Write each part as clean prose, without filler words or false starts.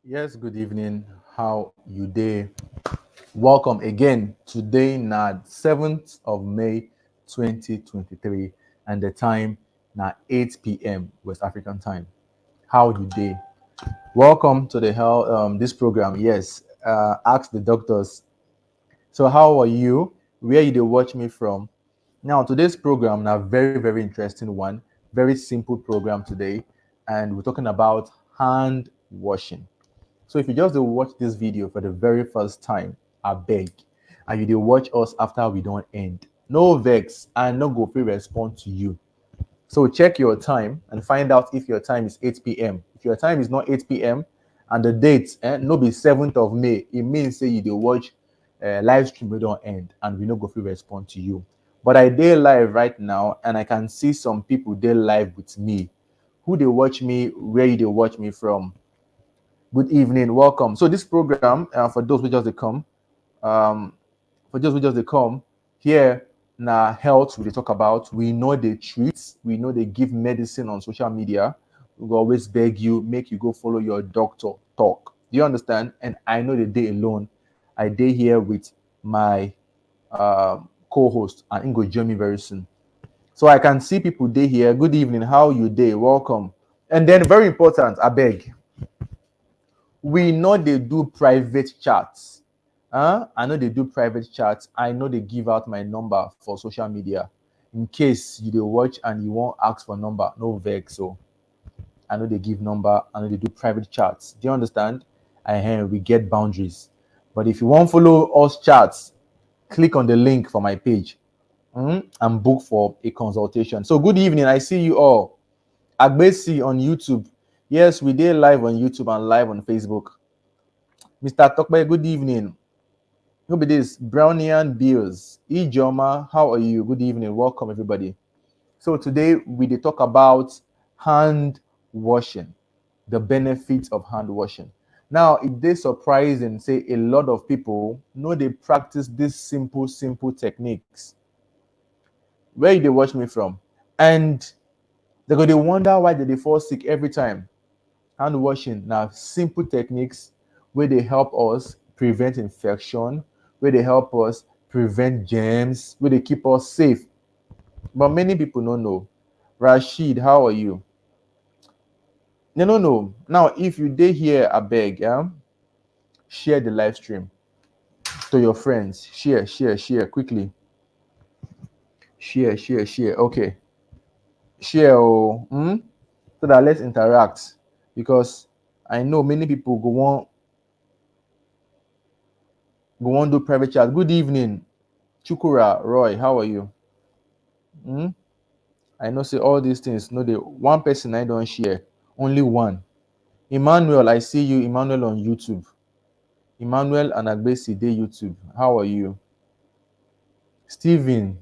Yes, good evening. How you day? Welcome again. Today na 7th of May 2023 and the time na 8 p.m. West African time. How you day? Welcome to the hell this program. Yes, ask the doctors. So how are you? Where you dey watch me from? Now today's program na very interesting one. Very simple program today, and we're talking about hand washing. So if you just dey watch this video for the very first time, I beg, and you dey watch us after we don't end, no vex, and no go fit respond to you. So check your time and find out if your time is 8 p.m. If your time is not 8 p.m. and the date no be 7th of May, it means say you dey watch live stream wey don't end and we no go fit respond to you. But I dey live right now and I can see some people dey live with me. Who dey watch me? Where you dey watch me from? Good evening, welcome. So this program, for those who just dey come, um, for those who just dey come here, na health we dey talk about. We know they treat, we know they give medicine on social media. We go always beg you, make you go follow your doctor talk. Do you understand? And I know the day alone. I dey here with my co-host, and he go join me very soon. So I can see people dey here. Good evening, how you dey? Welcome. And then very important, I beg. We know they do private chats. I know they do private chats. I know they give out my number for social media. In case you dey watch and you won't ask for number, no vex. So I know they give number. I know they do private chats. Do you understand? And we get boundaries. But if you want follow us chats, click on the link for my page and book for a consultation. So good evening. I see you all. Agbesi on YouTube. Yes, we did live on YouTube and live on Facebook. Mr. Tokbe, good evening. Who be this? Brownian Bills. Ijoma, how are you? Good evening. Welcome, everybody. So today we dey talk about hand washing, the benefits of hand washing. Now, it dey surprising, say a lot of people know they practice these simple techniques. Where you dey watch me from? And they go dey wonder why they fall sick every time. Hand washing now simple techniques where they help us prevent infection, where they help us prevent germs, where they keep us safe. But many people don't know. Rashid, how are you? No. Now, if you did here, I beg, share the live stream to your friends. Share quickly. Share. Okay. Share, so that let's interact. Because I know many people go on do private chat. Good evening, Chukura Roy. How are you? Hmm? I know say all these things. No, the one person I don't share. Only one. Emmanuel, I see you. Emmanuel on YouTube. Emmanuel and Agbesi dey YouTube. How are you? Steven,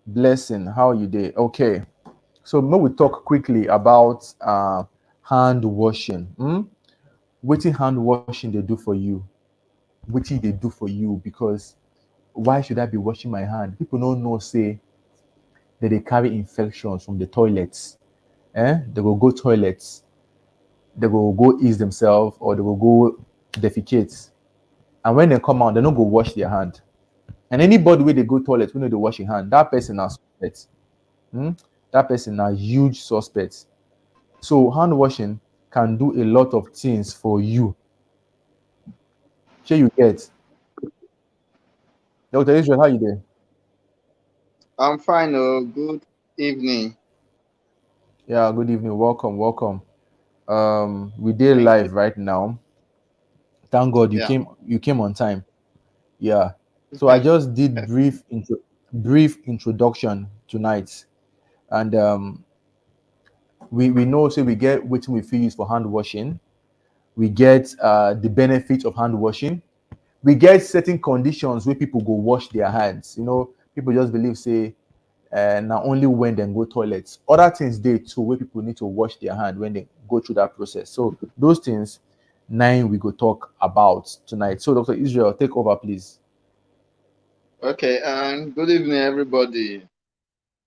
blessing. How are you dey? Okay. So may we talk quickly about hand washing. Wetin hand washing they do for you? Wetin they do for you? Because why should I be washing my hand? People don't know say that they carry infections from the toilets. They will go toilets, they will go ease themselves, or they will go defecate. And when they come out, they don't go wash their hand. And anybody where they go toilet, we know they wash your hand. That person is suspect. Hmm? That person is huge suspect. So hand washing can do a lot of things for you. Sure you get. Dr. Israel, how you doing? I'm fine. Oh, good evening. Yeah, good evening. Welcome. We did Thank you. live right now. Thank God you Yeah. came on time. Yeah. So I just did brief introduction tonight, and we know, so we get what we feel use for hand washing. We get the benefits of hand washing. We get certain conditions where people go wash their hands. People just believe say now only when they go toilets. Other things they too where people need to wash their hand when they go through that process. So those things nine we go talk about tonight. So Dr. Israel, take over, please. Okay. And good evening, everybody.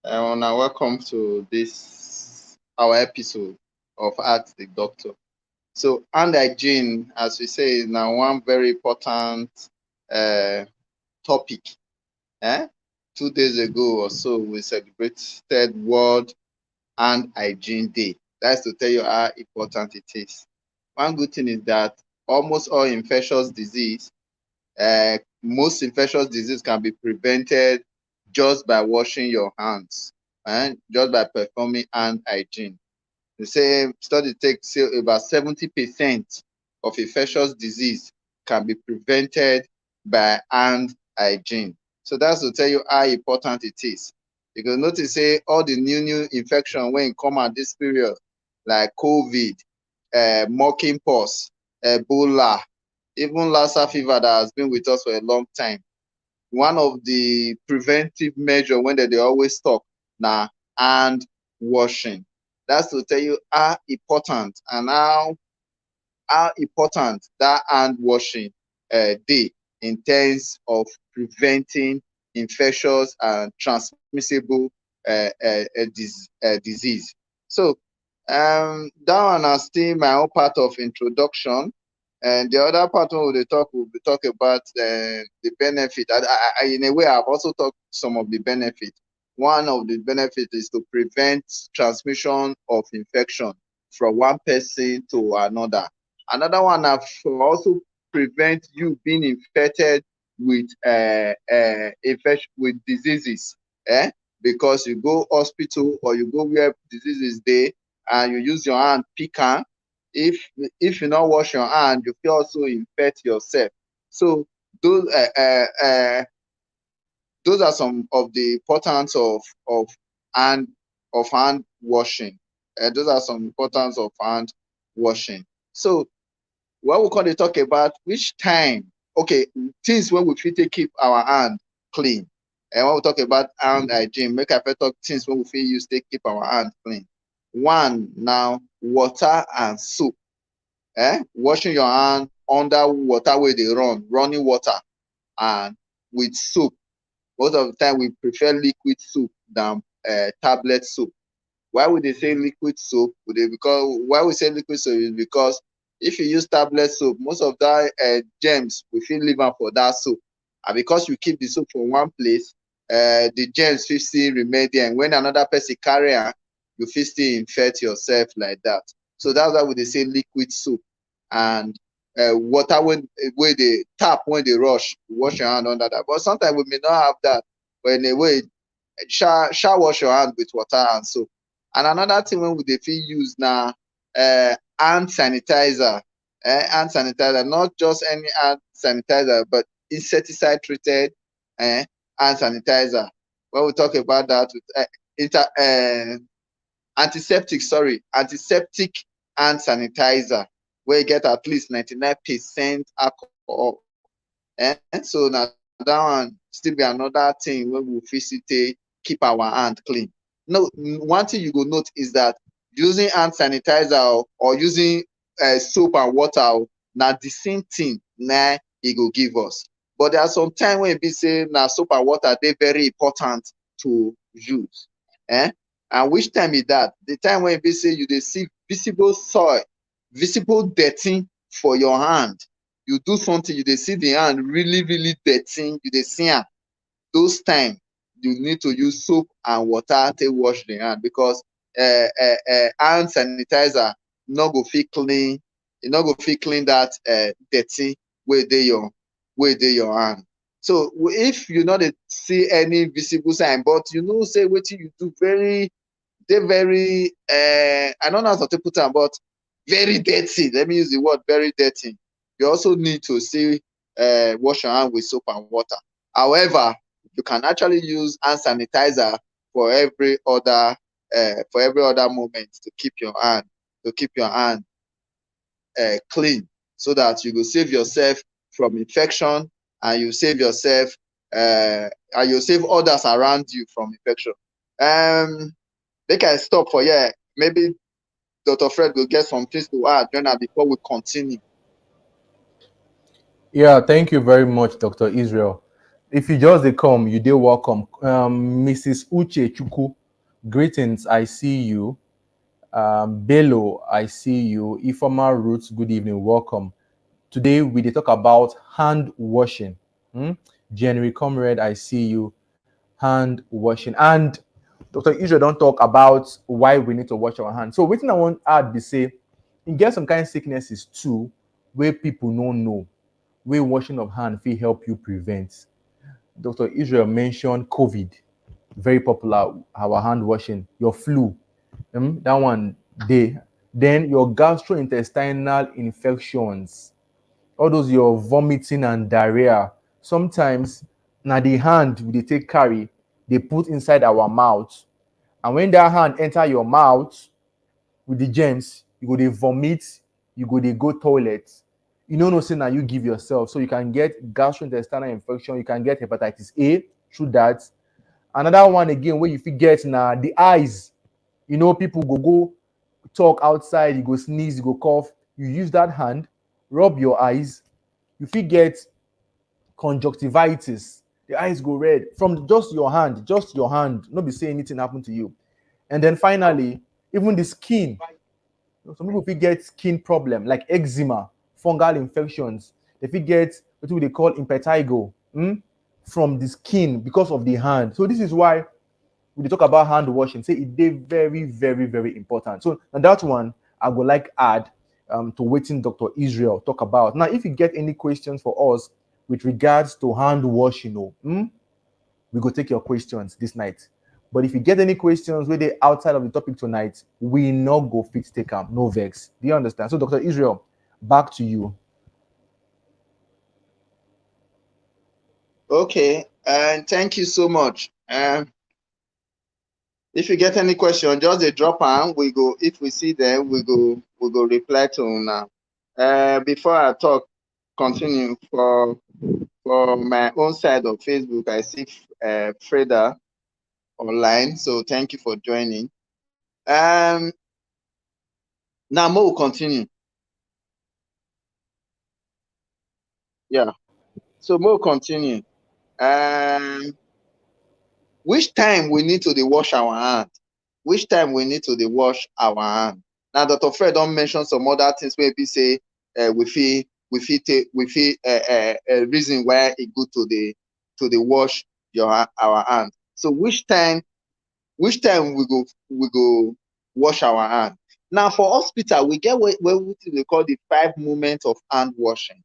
And welcome to this our episode of Ask the Doctor. So hand hygiene, as we say, is now one very important uh, topic. 2 days ago or so, we celebrated World Hand Hygiene Day. That's to tell you how important it is. One good thing is that almost all infectious disease, most infectious disease can be prevented just by washing your hands and just by performing hand hygiene. The same study takes about 70% of infectious disease can be prevented by hand hygiene. So that's to tell you how important it is. You can notice say all the new infection when come at this period, like COVID, monkeypox, Ebola, even Lassa fever that has been with us for a long time. One of the preventive measure when they always talk now hand washing. That's to tell you how important and how important that hand washing day in terms of preventing infectious and transmissible disease. So that one is still my own part of introduction. And the other part of the talk will be talk about the benefit. In a way, I've also talked some of the benefits. One of the benefits is to prevent transmission of infection from one person to another. Another one also prevent you being infected with infection with diseases. Because you go hospital or you go where diseases dey and you use your hand pick am, if you not wash your hand, you fit also infect yourself. So those those are some of the importance of hand hand washing. Those are some importance of hand washing. So when we come to talk about which time, okay, things when we fit take keep our hand clean. And when we talk about hand hygiene, make I first talk things when we fit use take keep our hand clean. One, now water and soap. Washing your hand under water wey dey run, running water, and with soap. Most of the time we prefer liquid soap than tablet soap. Why we dey say liquid soap? Because why we say liquid soap is because if you use tablet soap, most of that germs we fit leave am for that soap, and because you keep the soap for one place, the germs fit still remain there, and when another person carry am, you fit still infect yourself like that. So that's why we dey say liquid soap. And water wey dey tap when dey rush, wash your hand under that. But sometimes we may not have that, but in a way, sha wash your hand with water and soap. And another thing wey we dey fit use na hand sanitizer. Hand sanitizer, not just any hand sanitizer, but insecticide treated hand sanitizer. When we talk about that, antiseptic hand sanitizer wey get at least 99% alcohol. So na that one still be another thing wey we fit still take keep our hand clean. No, one thing you go note is that using hand sanitizer or using soap and water na the same thing na e go give us. But there are some time wey e be say na soap and water dey very important to use. And which time is that? The time when e be say you dey see visible soil, visible dirty for your hand. You do something, you dey see the hand really dirty, you dey see am. Those time you need to use soap and water take wash the hand, because hand sanitizer no go fit clean, e no go fit clean that dirty wey dey your hand. So if you no dey see any visible sign, but you know say wetin you do very I don't know how to take put am, but very dirty. Let me use the word very dirty. You also need to still wash your hand with soap and water. However, you can actually use hand sanitizer for every other moment to keep your hand clean, so that you go save yourself from infection, and you save yourself and you save others around you from infection. Make I stop for here. Maybe Dr. Fred will get some things to add before we continue. Yeah, thank you very much, Dr. Israel. If you just come, you dey welcome. Mrs. Uche Chuku, greetings. I see you. Bello, I see you. Ifoma Roots, good evening, welcome. Today we dey talk about hand washing. January Comrade, I see you. Hand washing. And Dr. Israel don't talk about why we need to wash our hands. So wetin I want add be say, you get some kind of sicknesses too where people no know, where washing of hand fit help you prevent. Dr. Israel mentioned COVID, very popular, our hand washing, your flu, that one day. Then your gastrointestinal infections, all those your vomiting and diarrhea. Sometimes na the hand we dey take carry, they put inside our mouth. And when that hand enter your mouth with the germs, you go dey vomit, you go dey go toilet. You no know say na you give yourself. So you can get gastrointestinal infection, you can get hepatitis A through that. Another one again where you fit get na the eyes. You know, people go talk outside, you go sneeze, you go cough. You use that hand, rub your eyes. You fit get conjunctivitis. The eyes go red from just your hand, not be say anything happen to you. And then finally, even the skin. Some people fit get skin problem like eczema, fungal infections. They fit get what they call impetigo from the skin because of the hand. So this is why we dey talk about hand washing. Say it dey very, very, very important. So and that one I would like add to wetin Dr. Israel talk about. Now, if you get any questions for us with regards to hand washing, we go take your questions this night. But if you get any questions where they outside of the topic tonight, we no go fit take them. No vex. Do you understand? So, Dr. Israel, back to you. Okay, and thank you so much. If you get any question, just a drop on. We go. If we see them, we go reply to now. Before I continue for my own side of Facebook, I see Freda online. So thank you for joining. Now Mo will continue. Yeah. So Mo will continue. Which time we need to wash our hand? Which time we need to wash our hand? Now, Dr. Fred don't mention some other things where we say we feel reason why it good to wash our hand. So which time we go wash our hand? Now for hospital, we get what they call the 5 moments of hand washing.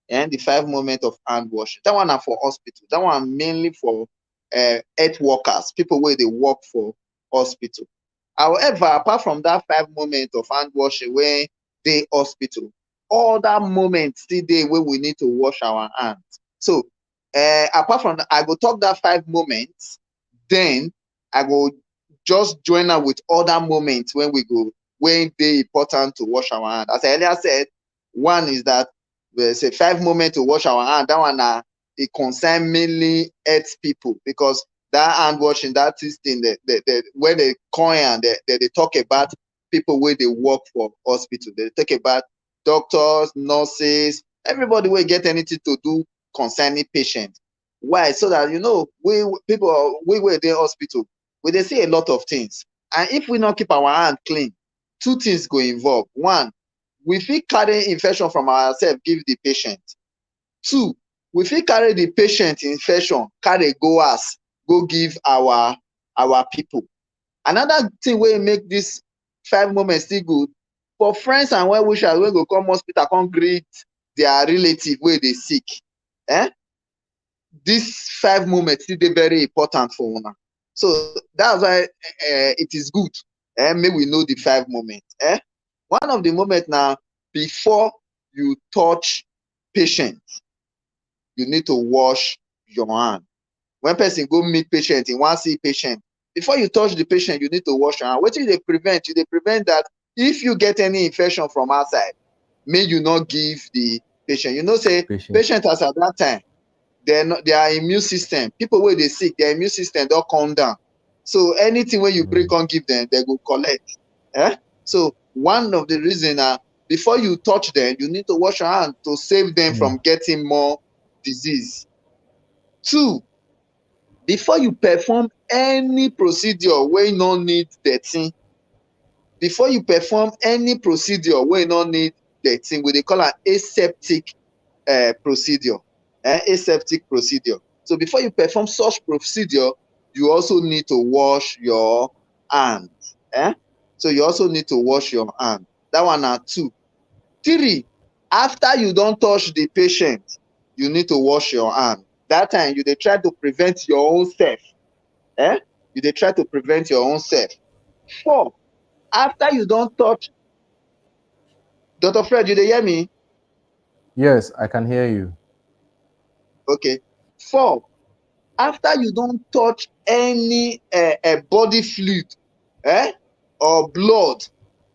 And the 5 moments of hand washing. That one are for hospital. That one mainly for health workers, people where they work for hospital. However, apart from that 5 moments of hand washing where they hospital, all that moments still day where we need to wash our hands. So apart from that, I go talk that 5 moments, then I go just join up with other moments when they important to wash our hands. As I earlier said, one is that there's a 5 moments to wash our hand. That one it concern mainly health people, because that hand washing, that is thing that when they coin they talk about people where they work for hospital. They talk about doctors, nurses, everybody will get anything to do concerning patients. Why? So that we were there hospital, we they see a lot of things. And if we not keep our hand clean, 2 things go involve. One, we fit carry infection from ourselves give the patient. 2, we fit carry the patient infection carry go us go give our people. Another thing wey make this 5 moments still good for friends and well wishers wey go come hospital come greet their relative wey dey sick. This 5 moments still dey very important for una. So that's why it is good make we know the 5 moments. One of the moments now, before you touch patient, you need to wash your hand. When person go meet patient, he wan see patient, before you touch the patient, you need to wash your hand. Wetin you dey prevent? You dey prevent that if you get any infection from outside, may you not give the patient. You know say patient as at that time, their immune system, people wey dey sick, their immune system don come down. So anything wey you bring come give them, they go collect. So one of the reason before you touch them, you need to wash your hand to save them from getting more disease. 2, before you perform any procedure wey no need dirty, before you perform any procedure wey no need dirty, we dey call am aseptic procedure. Aseptic procedure. So before you perform such procedure, you also need to wash your hands. So you also need to wash your hand. That one na 2. 3, after you don touch the patient, you need to wash your hand. That time you dey try to prevent your own self. You dey try to prevent your own self. 4, after you don touch, Dr. Fred, you dey hear me? Yes, I can hear you. Okay. 4, after you don touch any body fluid or blood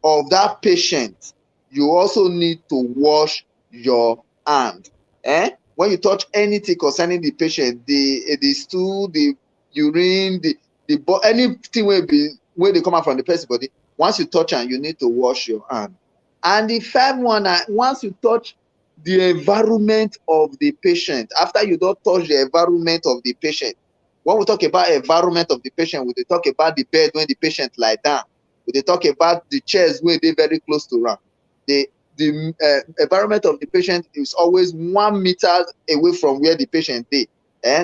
of that patient, you also need to wash your hand. When you touch anything concerning the patient, the stool, the urine, the anything wey dey come out from the person body, once you touch am, you need to wash your hand. And the 5th one na once you touch the environment of the patient, after you don touch the environment of the patient. When we talk about environment of the patient, we dey talk about the bed when the patient lie down. We dey talk about the chairs wey dey very close to am. The environment of the patient is always 1 meter away from where the patient dey.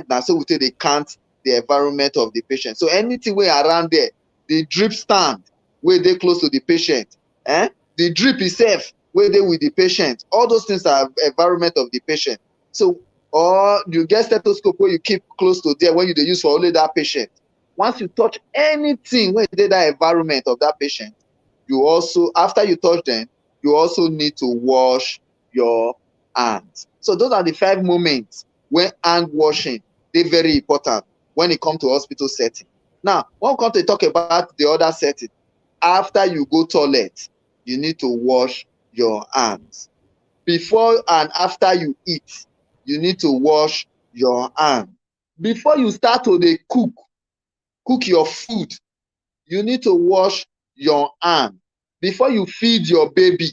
Na so we take dey count the environment of the patient. So anything wey around there, the drip stand wey dey close to the patient, the drip itself wey dey with the patient, all those things are environment of the patient. So, or you get stethoscope wey you keep close to there when you dey use for only that patient. Once you touch anything wey dey that environment of that patient, you also, after you touch them, you also need to wash your hands. So those are the 5 moments when hand washing dey very important when it comes to hospital setting. Now, when we come to talk about the other setting, after you go toilet, you need to wash your hands. Before and after you eat, you need to wash your hand. Before you start to dey cook your food, you need to wash your hand. Before you feed your baby,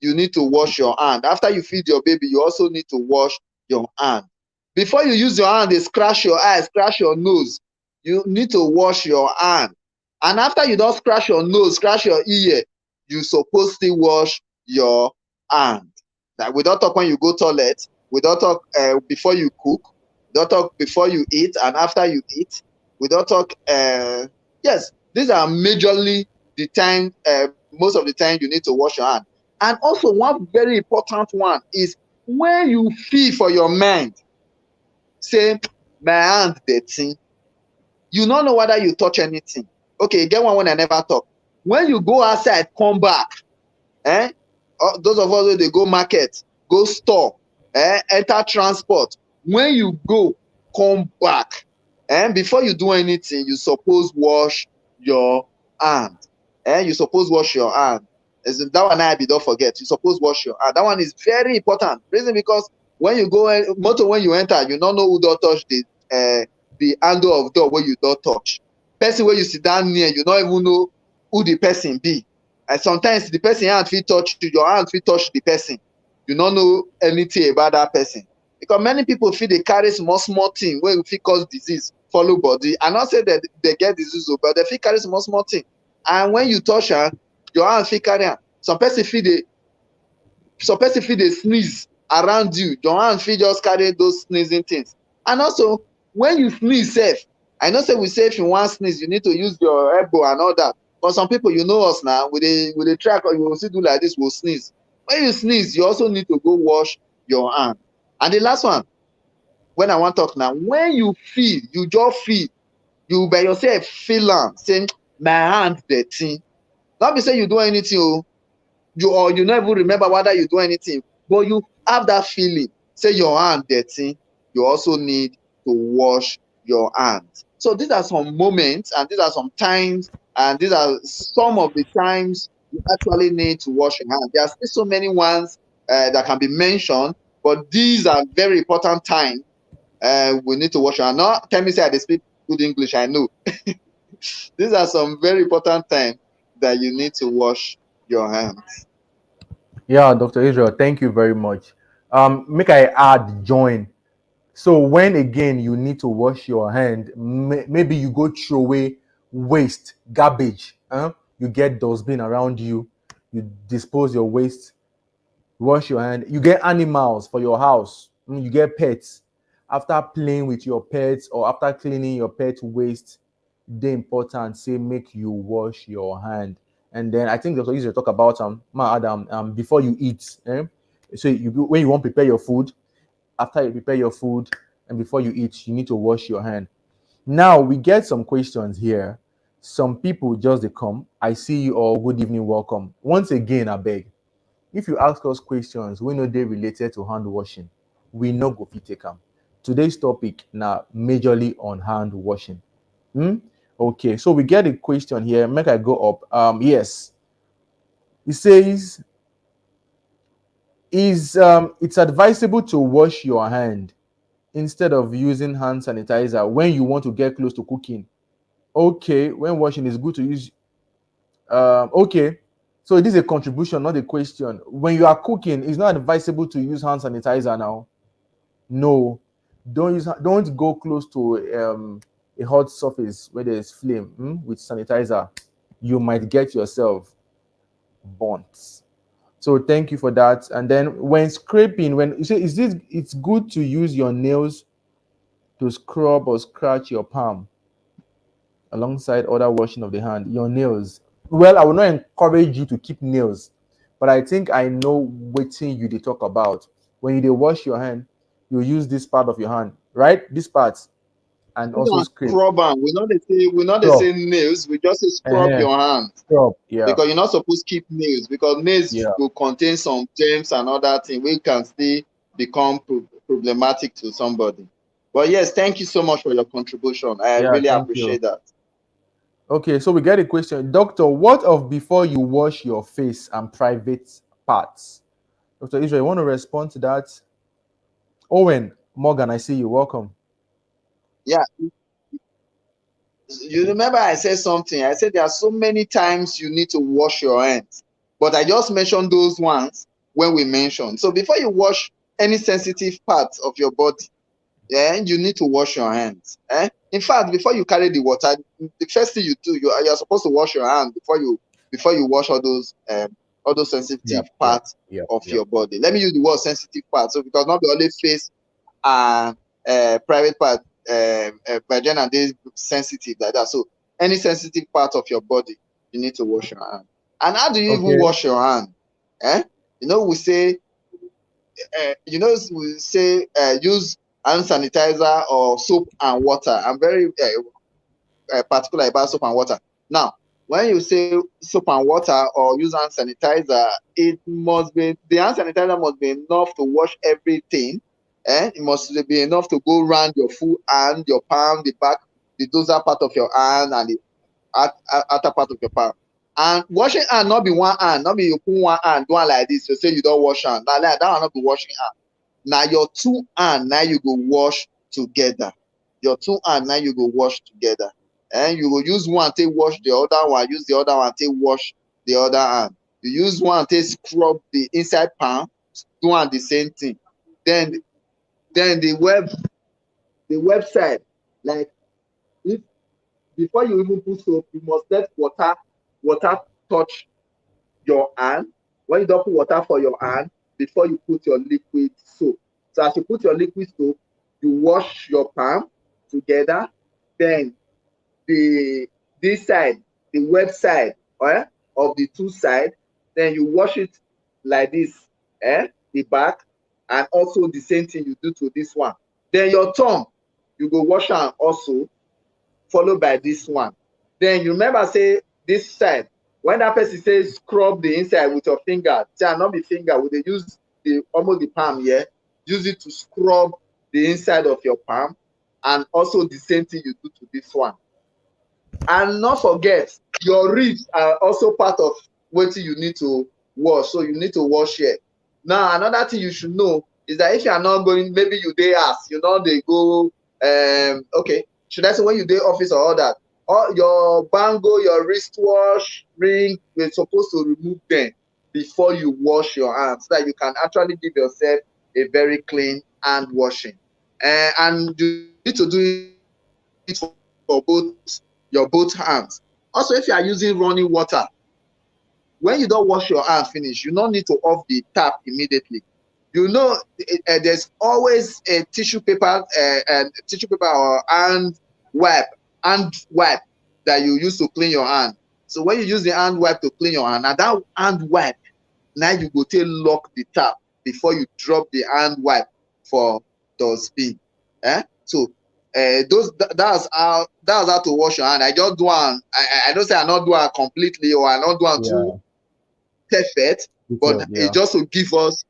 you need to wash your hand. After you feed your baby, you also need to wash your hand. Before you use your hand dey scratch your eyes, scratch your nose, you need to wash your hand. And after you don scratch your nose, scratch your ear, you suppose still wash your hand. Like we don talk when you go toilet, we don talk before you cook, we don talk before you eat and after you eat, we don talk yes, these are majorly the time, most of the time you need to wash your hand. And also one very important one is when you feel for your mind, say my hand dirty, you no know whether you touch anything. Okay, get one when I never talk. When you go outside, come back, those of us wey dey go market, go store, enter transport, when you go, come back, before you do anything, you suppose wash your hand. You suppose wash your hand. That one I be don't forget. You suppose wash your hand. That one is very important. Reason because when you go motor, when you enter, you don't know who don't touch the handle of door where you don't touch. Person where you sit down near, you don't even know who the person be. And sometimes the person hand fit touch you, your hand fit touch the person. You don't know anything about that person. Because many people feel they carry small thing where you fit cause disease, follow body. I not say that they get disease, but they fit carry small thing. And when you touch her, your hand fit carry am. Some person feel they sneeze around you. Your hand fit just carry those sneezing things. And also, when you sneeze safe, I know say we say if you want sneeze, you need to use your elbow and all that. But some people, you know us now, with a track or you will still do like this, we'll sneeze. When you sneeze, you also need to go wash your hand. And the last one, when I want to talk now, when you feel, you just feel, you by yourself feel am, saying, my hand dirty. Not be say you do anything, or you never remember whether you do anything, but you have that feeling, say your hand dirty, you also need to wash your hands. So these are some moments and these are some times and these are some of the times you actually need to wash your hands. There are still so many ones that can be mentioned, but these are very important times we need to wash your hands. Not tell me say I speak good English, I know. These are some very important times that you need to wash your hands. Yeah, Dr. Israel, thank you very much. Make I add join. So when again you need to wash your hand, maybe you go throw away waste, garbage. you get dustbin around you, you dispose your waste, wash your hand. You get animals for your house, you get pets. After playing with your pets or after cleaning your pet waste, the important say make you wash your hand. And then I think Dr. Israel talk about Adam, before you eat. So when you want to prepare your food, after you prepare your food and before you eat, you need to wash your hand. Now we get some questions here. Some people just they come. I see you all. Good evening, welcome. Once again, I beg. If you ask us questions, we know they related to hand washing. We know go fit take them. Today's topic now majorly on hand washing. Hmm? Okay, so we get a question here. Make I go up. Yes. It says, is it's advisable to wash your hand instead of using hand sanitizer when you want to get close to cooking? Okay, when washing is good to use. Okay, so this is a contribution, not a question. When you are cooking, it's not advisable to use hand sanitizer now. No, don't go close to a hot surface where there's flame with sanitizer. You might get yourself burnt. So thank you for that. And then when scraping, when you say is this, it's good to use your nails to scrub or scratch your palm alongside other washing of the hand. Your nails. Well, I will not encourage you to keep nails, but I think I know what thing you they talk about. When you they wash your hand, you use this part of your hand, right? This part, and also scrape. Scrub am. We not they Scrub. say nails. We just say scrub Uh-huh. your hand Scrub. Yeah. because you're not supposed to keep nails because nails Yeah. will contain some germs and other things which can still become problematic to somebody. But yes, thank you so much for your contribution. I Yeah. really Thank you. appreciate that. Okay, so we get a question. Doctor, what of before you wash your face and private parts? Dr. Israel, you want to respond to that? Owen Morgan, I see you. Welcome. Yeah, you remember I said something. I said there are so many times you need to wash your hands, but I just mentioned those ones when we mentioned. So before you wash any sensitive parts of your body, you need to wash your hands. In fact, before you carry the water, the first thing you do, you're supposed to wash your hand before you wash all those sensitive Yep, yep, parts yep, of yep. your body. Let me use the word sensitive part, so because not the only face and private part, vagina is sensitive like that. So any sensitive part of your body, you need to wash your hand. And how do you even Okay. wash your hand? You know, we say use hand sanitizer or soap and water. I'm very particular about soap and water. Now, when you say soap and water or use hand sanitizer, the hand sanitizer must be enough to wash everything. It must be enough to go around your full hand, your palm, the back, the dorsal part of your hand, and the outer part of your palm. And washing hand not be one hand, not be you put one hand do one like this, you say you don't wash hand. Like that one not be washing hand. Now your two hand now you go wash together. Your two hand now you go wash together. And you go use one take wash the other one, use the other one take wash the other hand. You use one take scrub the inside palm, do one the same thing. Then the website, like if before you even put soap, you must let water touch your hand. When you don't put water for your hand, before you put your liquid soap. So as you put your liquid soap, you wash your palm together. Then the this side, the web side of the two sides, then you wash it like this, the back, and also the same thing you do to this one. Then your thumb, you go wash am also, followed by this one. Then you remember say this side, when that person says scrub the inside with your finger, say not the finger, we dey use the almost the palm here, use it to scrub the inside of your palm, and also the same thing you do to this one. And not forget, your ribs are also part of wetin you need to wash, so you need to wash here. Now another thing you should know is that if you are not going, maybe you dey house, you know dey go okay, should I say when you dey office or all that, all your bangle, your wristwatch, ring, we're supposed to remove them before you wash your hands so that you can actually give yourself a very clean hand washing. And you need to do it for both your both hands. Also, if you are using running water, when you don't wash your hands finish, you don't need to off the tap immediately. You know, there's always a tissue paper or hand wipe that you use to clean your hand. So when you use the hand wipe to clean your hand, and that hand wipe, now you go to lock the tap before you drop the hand wipe for the spin. So that's how to wash your hand. I just do one. I don't say I not do it completely or I not do it too perfect, but it just to give us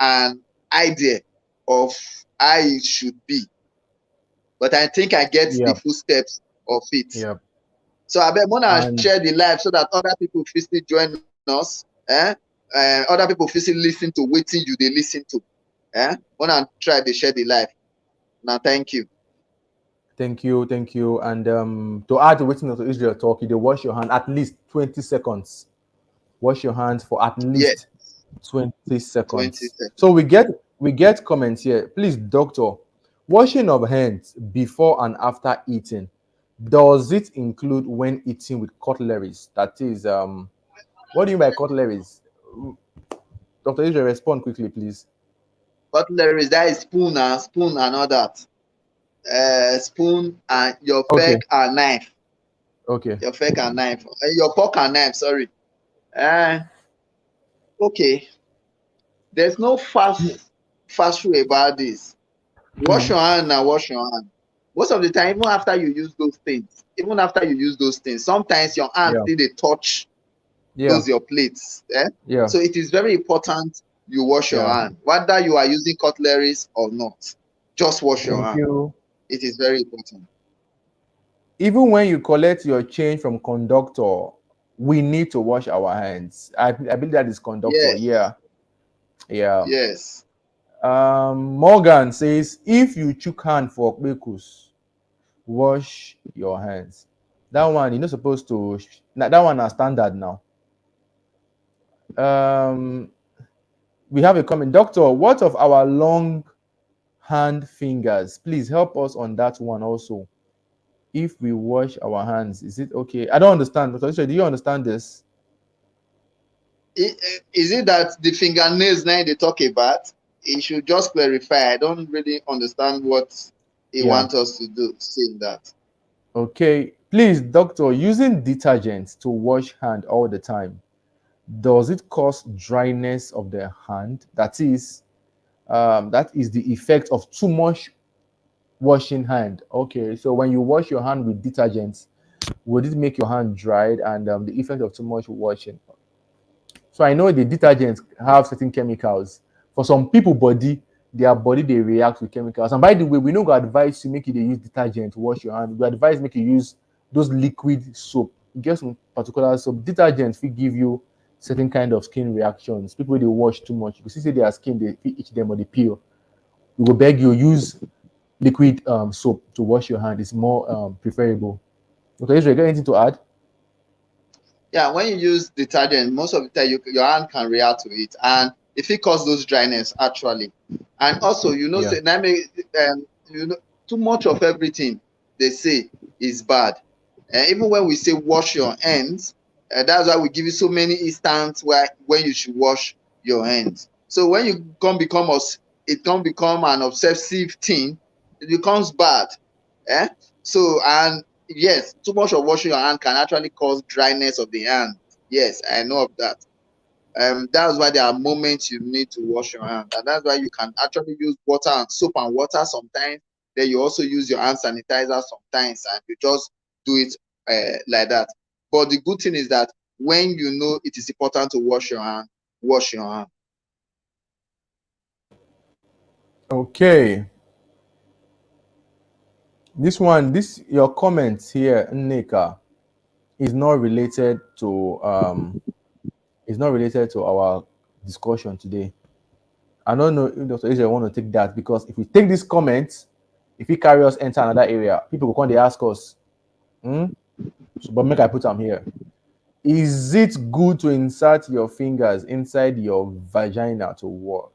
an idea of how it should be. But I think I get the full steps of it. So I bet wanna share the live so that other people physically join us. Other people physically listen to waiting you they listen to. Wanna try to share the live. Now thank you. Thank you. And to add to waiting to Israel talk, you wash your hand at least 20 seconds. Wash your hands for at least 20 seconds. 20 seconds. So we get comments here. Please, doctor, washing of hands before and after eating, does it include when eating with cutleries? That is, what do you mean by cutleries? Dr. Israel, respond quickly, please. Cutleries, that is spoon and all that. Spoon and your fork and knife. Okay. Your fork and knife. Your fork and knife, sorry. Okay. There's no fast way about this. Wash your hand and wash your hand. Most of the time, even after you use those things, sometimes your hand still they touch those your plates. So it is very important you wash your hand, whether you are using cutleries or not. Just wash your hand. It is very important. Even when you collect your change from conductor, we need to wash our hands. I believe that is conductor. Yeah. Yes. Morgan says, if you chook hand for bekus, wash your hands. That one you're not supposed to. That one is standard now. We have a comment, doctor. What of our long hand fingers? Please help us on that one also. If we wash our hands, is it okay? I don't understand. Dr. Do you understand this? Is it that the fingernails now they talk about? It should just clarify. I don't really understand what he wants us to do, saying that. Okay. Please, doctor, using detergent to wash hand all the time, does it cause dryness of the hand? That is the effect of too much washing hand. Okay, so when you wash your hand with detergents, would it make your hand dried and the effect of too much washing? So I know the detergents have certain chemicals. For some people their body they react with chemicals. And by the way, we don't advise you make you use detergent to wash your hand. We advise make you use those liquid soap. Get some particular soap. Detergents will give you certain kind of skin reactions. People they wash too much, you can see their skin they itch them or they peel. We will beg you use liquid soap to wash your hand. It's more preferable. Okay, Israel, got anything to add? Yeah, when you use detergent, most of the time your hand can react to it, and if it causes those dryness actually. And also, too much of everything they say is bad. Even when we say wash your hands, that's why we give you so many instances when you should wash your hands. So when you become an obsessive thing, it becomes bad. So, and yes, too much of washing your hand can actually cause dryness of the hand. Yes, I know of that. That's why there are moments you need to wash your hand, and that's why you can actually use water and soap and water sometimes. Then you also use your hand sanitizer sometimes, and you just do it like that. But the good thing is that when you know it is important to wash your hand, wash your hand. Okay. Your comment here, Nneka, is not related to our discussion today. I don't know if Dr. Israel want to take that, because if we take this comment, if we carry us enter another area, people will come and ask us, So, but make I put them here. Is it good to insert your fingers inside your vagina to wash?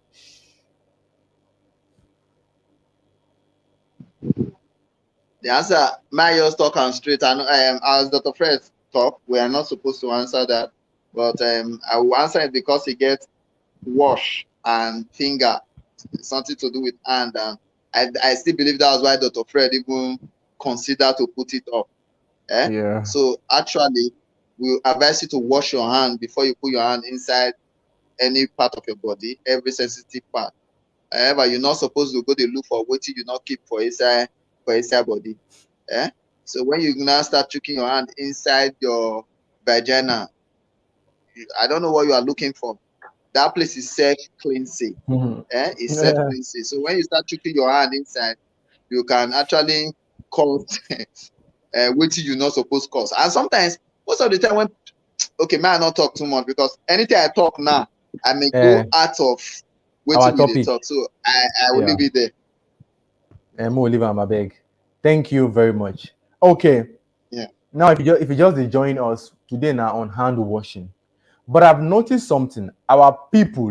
The answer, my yours talk and straight. And as Dr. Fred talk. We are not supposed to answer that, but I will answer it because it gets wash and finger, something to do with hand, and I still believe that was why Dr. Fred even considered to put it up. Yeah. So actually, we advise you to wash your hand before you put your hand inside any part of your body, every sensitive part. However, you're not supposed to go to look for what you not keep for inside body. So when you now start choking your hand inside your vagina, I don't know what you are looking for. That place is self-cleansing. Mhm. It's self-cleansing. So when you start choking your hand inside, you can actually cause what you're not supposed to cause. And sometimes, most of the time when okay, may I not talk too much because anything I talk now, I may Eh, go out of our waiting with the topic. talk. So I will Yeah. leave it there. Mo leave am abeg. Thank you very much. Okay. Yeah. Now, if you just dey join us today now on hand washing, but I've noticed something. Our people,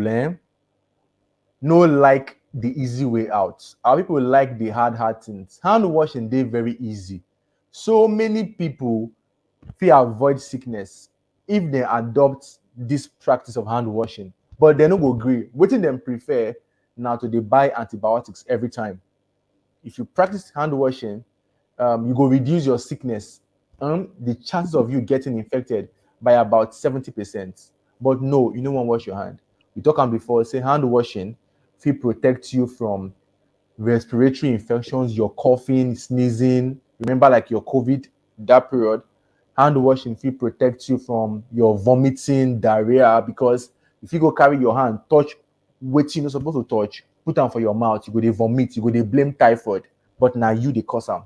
no like the easy way out. Our people like the hard things. Hand washing dey very easy. So many people fit avoid sickness if dem adopt this practice of hand washing, but dem no go gree. Wetin dem prefer na to dey buy antibiotics every time. If you practice hand washing, you go reduce your sickness, the chances of you getting infected by about 70%. But no, you no wan wash your hand. We talk am before, say hand washing fit protect you from respiratory infections, your coughing, sneezing. Remember, like your COVID, that period, hand washing fit protect you from your vomiting, diarrhea, because if you go carry your hand, touch wetin you no suppose to touch, put am for your mouth, you go dey vomit, you go dey blame typhoid, but na you dey cause am,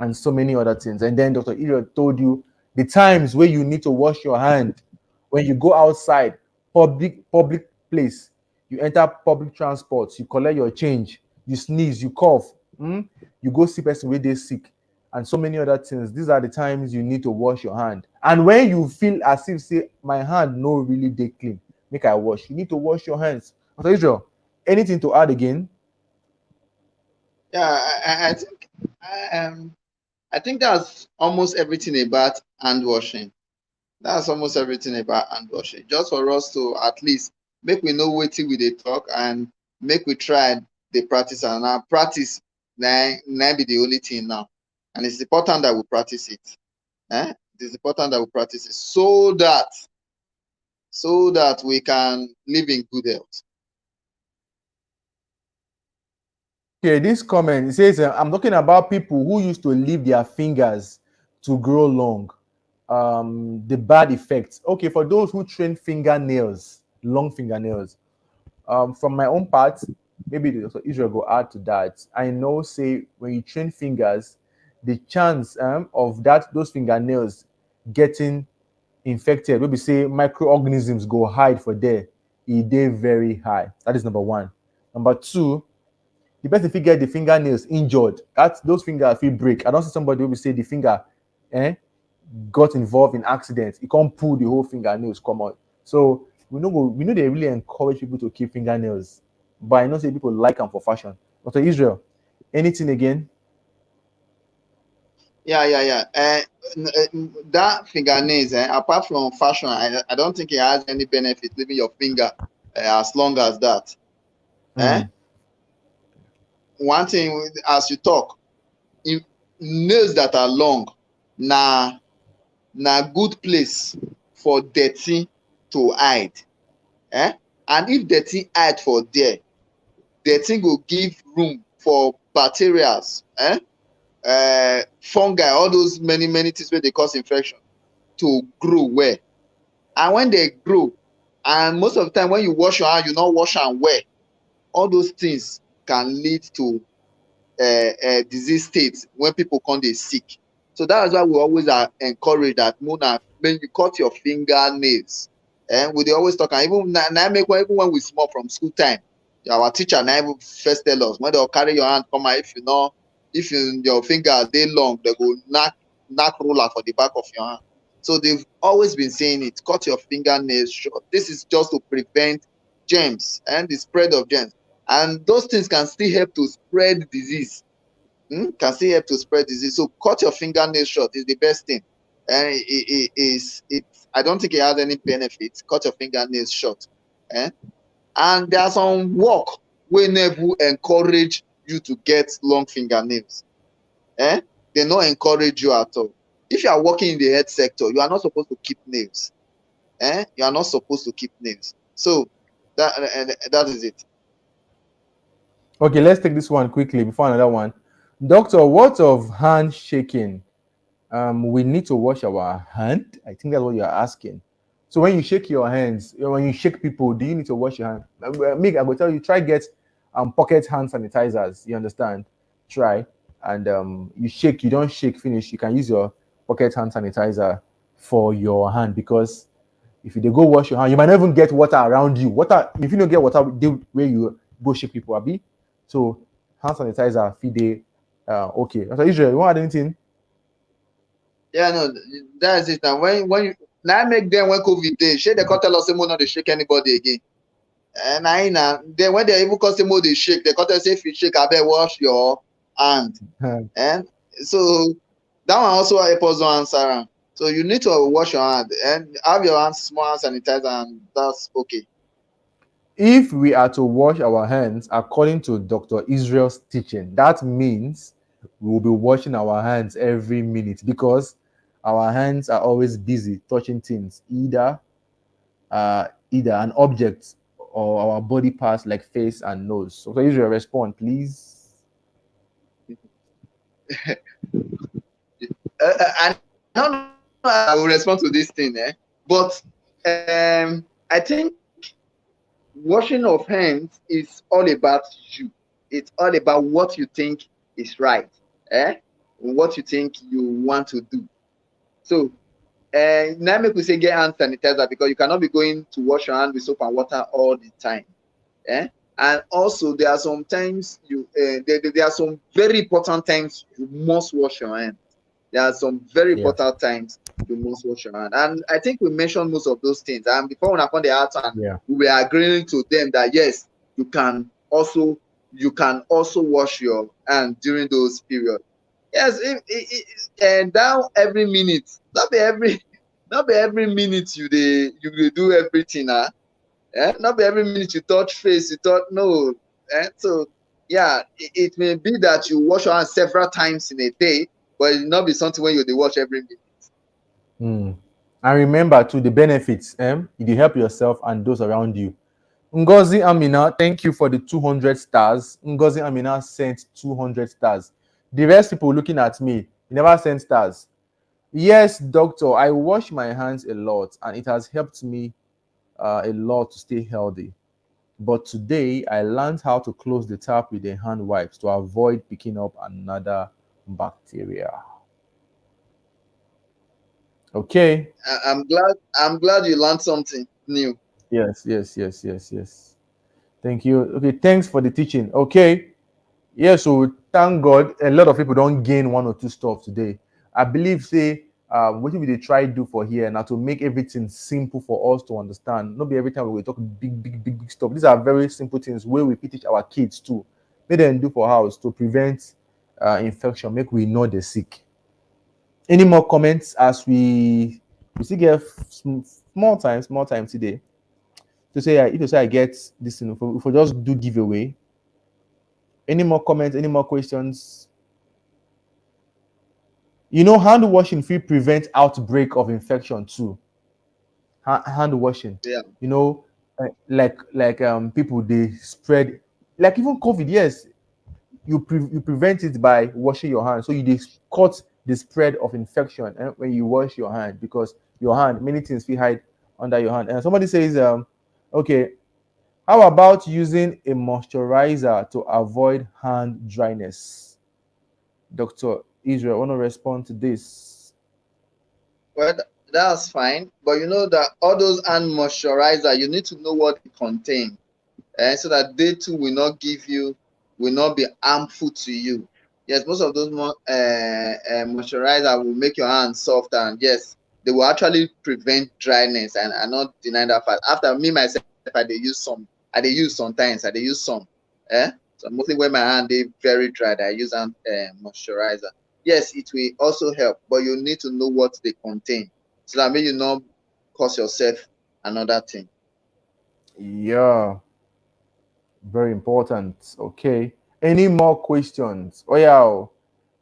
and so many other things. And then Dr. Iliot told you the times where you need to wash your hand when you go outside, public place, you enter public transport, you collect your change, you sneeze, you cough, you go see person wey dey sick, and so many other things. These are the times you need to wash your hand. And when you feel as if say my hand no really dey clean, make I wash, you need to wash your hands. Dr. Israel, anything to add again? Yeah, I think that's almost everything about hand washing. That's almost everything about hand washing. Just for us to at least make we know what we dey talk and make we try the practice, and now practice now be the only thing now. And it's important that we practice it. It is important that we practice it so that we can live in good health. Okay, this comment, it says, I'm talking about people who used to leave their fingers to grow long. The bad effects. Okay, for those who train fingernails, long fingernails. From my own part, maybe Dr. Israel go add to that. I know, say, when you train fingers, the chance of those fingernails getting infected, maybe say microorganisms go hide for there, it dey very high. That is number one. Number two, the person fit get the fingernails injured. Those fingers fit break. I don't see somebody who will say the finger got involved in accident. It can't pull the whole fingernails come out. So we know they really encourage people to keep fingernails, but I know say people like them for fashion. Dr. Israel, anything again? Yeah. That fingernails, apart from fashion, I don't think it has any benefit leaving your finger as long as that. Mm. One thing, as you talk, nails that are long, na good place for dirty to hide. And if dirty hide for there, dirty go give room for bacteria, fungi, all those many things where they cause infection to grow well. And when they grow, and most of the time when you wash your hand, you not wash am well, all those things can lead to disease states when people come dey sick. So that is why we always encourage that when you cut your fingernails, we dey always talk, and even make even when we small from school time, our teacher na even first tell us when they carry your hand come out, if your finger dey long, they go knack ruler for the back of your hand. So they've always been saying it, cut your fingernails short. This is just to prevent germs and the spread of germs. And those things can still help to spread disease. Can still help to spread disease. So cut your fingernails short is the best thing. and I don't think it has any benefits. Cut your fingernails short. Eh? And there's some work wey never encourage you to get long fingernails. Eh? They not encourage you at all. If you are working in the health sector, you are not supposed to keep nails. Eh? You are not supposed to keep nails. So that is it. Okay, let's take this one quickly before another one. Doctor, what of hand shaking? We need to wash our hand. I think that's what you're asking. So when you shake your hands, when you shake people, do you need to wash your hand? Make I will tell you, try get pocket hand sanitizers. You understand? Try and you shake. You don't shake. Finish. You can use your pocket hand sanitizer for your hand because if you dey go wash your hand, you might not even get water around you. Water if you don't get water where you go shake people, abi. So hand sanitizer fit dey okay. So Israel, you want add anything? Yeah, no, that's it. Now when you now make them when COVID dey, shey they can't tell us say more not they shake anybody again. And now then when they even cause say more they shake, they can't tell say if you shake, I bet wash your hand. And so that one also help us to answer am. So you need to wash your hand and have your hands small hand sanitizer, and that's okay. If we are to wash our hands according to Dr. Israel's teaching, that means we will be washing our hands every minute because our hands are always busy touching things, either an object or our body parts like face and nose. So Israel, respond, please. I don't know how I will respond to this thing, but I think washing of hands is all about you. It's all about what you think is right, what you think you want to do. So now make we say get hand sanitizer because you cannot be going to wash your hand with soap and water all the time. And also there are some times there are some very important times you must wash your hand. There are some very important times you must wash your hand. And I think we mentioned most of those things. And before when I found the out and we were agreeing to them that yes, you can also wash your hand during those periods. Yes, and now every minute, not be every minute you do everything. Not be every minute you touch face, you touch no. So yeah, it may be that you wash your hands several times in a day, but it not be something when you wash every minute. And remember too the benefits, you help yourself and those around you. Ngozi Amina, thank you for the 200 stars. Ngozi Amina sent 200 stars. The rest people looking at me, you never sent stars. Yes, doctor, I wash my hands a lot and it has helped me a lot to stay healthy. But today I learned how to close the tap with the hand wipes to avoid picking up another bacteria. Okay. I'm glad you learned something new. Yes. Thank you. Okay, thanks for the teaching. Okay. Yeah, so thank God a lot of people don't gain one or two stuff today. I believe say what we they try do for here now to make everything simple for us to understand. Not be every time we talk big stuff. These are very simple things where we teach our kids too. Make them do for house to prevent infection, make we know they're sick. Any more comments as we still get small time today to say if you say I get this thing, if we just do giveaway. Any more comments? Any more questions? Hand washing will prevent outbreak of infection too. Hand washing. Yeah. Like people they spread like even COVID. Yes, you prevent it by washing your hands. So you cut the spread of infection when you wash your hand because your hand many things will hide under your hand. And somebody says, okay, how about using a moisturizer to avoid hand dryness? Dr. Israel, I want to respond to this. Well, that's fine. But you know that all those hand moisturizer, you need to know what they contain. So that they too will not be harmful to you. Yes, most of those moisturizer will make your hands soft, and yes, they will actually prevent dryness. And I not deny that fact. After me myself, I dey use some. I dey use sometimes. I dey use some. So mostly when my hand they very dry, I use moisturizer. yes, it will also help, but you need to know what they contain, so that maybe you not cause yourself another thing. Yeah, very important. Okay. Any more questions? Oh yeah,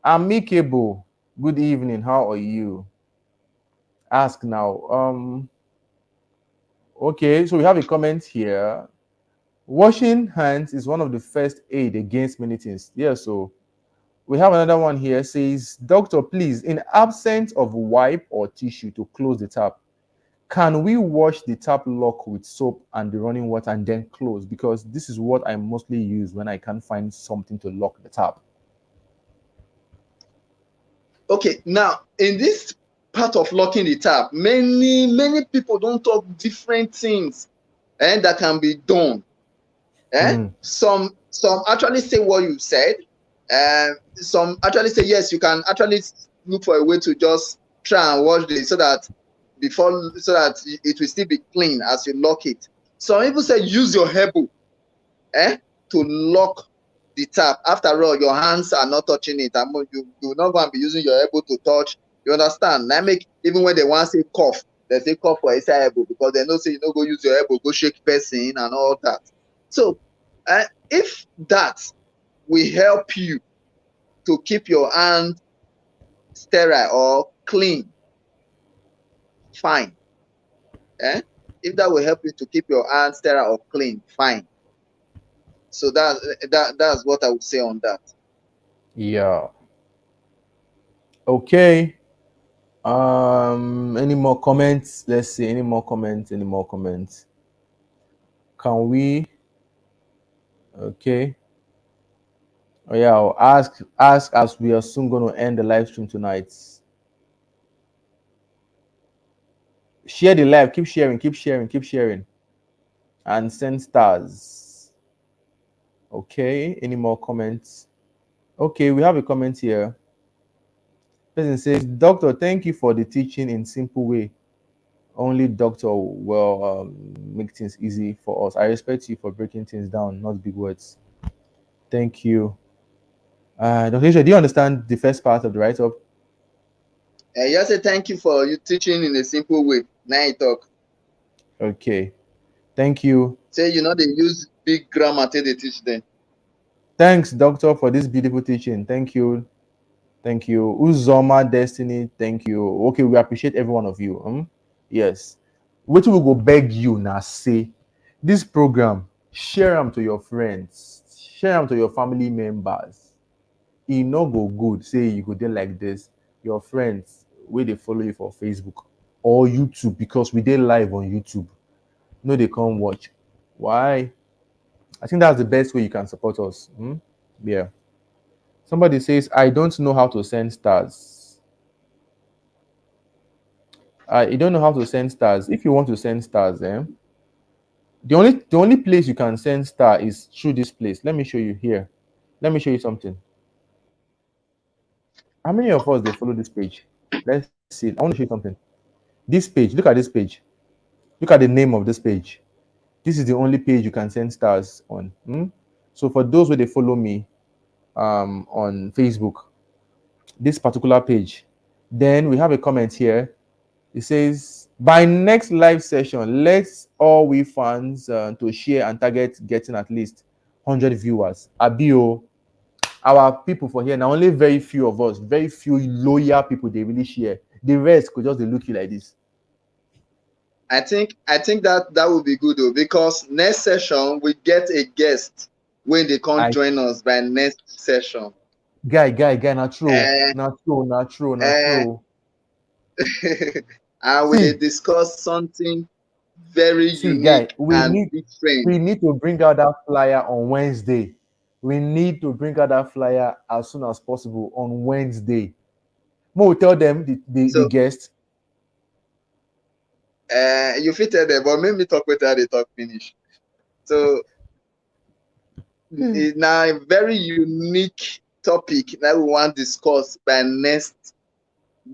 amicable. Good evening. How are you? Ask now. Okay, so we have a comment here. Washing hands is one of the first aid against many things. Yeah, so we have another one here. Says, doctor, please, in absence of wipe or tissue to close the tap, can we wash the tap lock with soap and the running water and then close? Because this is what I mostly use when I can't find something to lock the tap. Okay, now in this part of locking the tap, many people don't talk different things and that can be done. Mm. Some actually say what you said. Some actually say yes, you can actually look for a way to just try and wash this so that it will still be clean as you lock it. Some people say use your elbow to lock the tap. After all, your hands are not touching it. You will not going to be using your elbow to touch. You understand? Now make even when they want to say cough, they say cough for inside elbow because they know say you don't go use your elbow, go shake person and all that. So if that will help you to keep your hand sterile or clean, fine. If that will help you to keep your hand sterile or clean, fine. So that's what I would say on that. Yeah. Okay. Any more comments? Let's see. Any more comments? Any more comments? Can we? Okay. Oh yeah. I'll ask as we are soon going to end the live stream tonight. Share the live. Keep sharing. Keep sharing. Keep sharing. And send stars. Okay. Any more comments? Okay. We have a comment here. Person says, "Doctor, thank you for the teaching in simple way. Only doctor will make things easy for us. I respect you for breaking things down, not big words. Thank you." Dr. Isha, do you understand the first part of the write-up? Just say thank you for you teaching in a simple way. Now you talk. Okay. Thank you. Say you know they use big grammar till they teach them. Thanks, doctor, for this beautiful teaching. Thank you. Thank you. Uzoma Destiny, thank you. Okay, we appreciate every one of you. Yes. What we go beg you now say this program, share them to your friends, share them to your family members. E no go good. Say you go there like this. Your friends, where they follow you for Facebook or YouTube, because we did live on YouTube. No, they can't watch. Why? I think that's the best way you can support us. Yeah. Somebody says, I don't know how to send stars. You don't know how to send stars. If you want to send stars, the only place you can send star is through this place. Let me show you here. Let me show you something. How many of us they follow this page? Let's see. I want to show you something. This page. Look at this page. Look at the name of this page. This is the only page you can send stars on. So for those where they follow me on Facebook, this particular page, then we have a comment here. It says, by next live session, let's all we fans to share and target getting at least 100 viewers. Abio, our people for here now, only very few of us, very few loyal people they really share. The rest could just they look you like this. I think that would be good though, because next session we get a guest when they can't join us by next session. Guy, not true. Not true. And we discuss something very Guy, unique and different. we need to bring out that flyer on Wednesday. We need to bring out that flyer as soon as possible on Wednesday. We'll tell them the guest. You fit tell them, but make me talk with her, they talk finish. So it's now a very unique topic that we want to discuss by next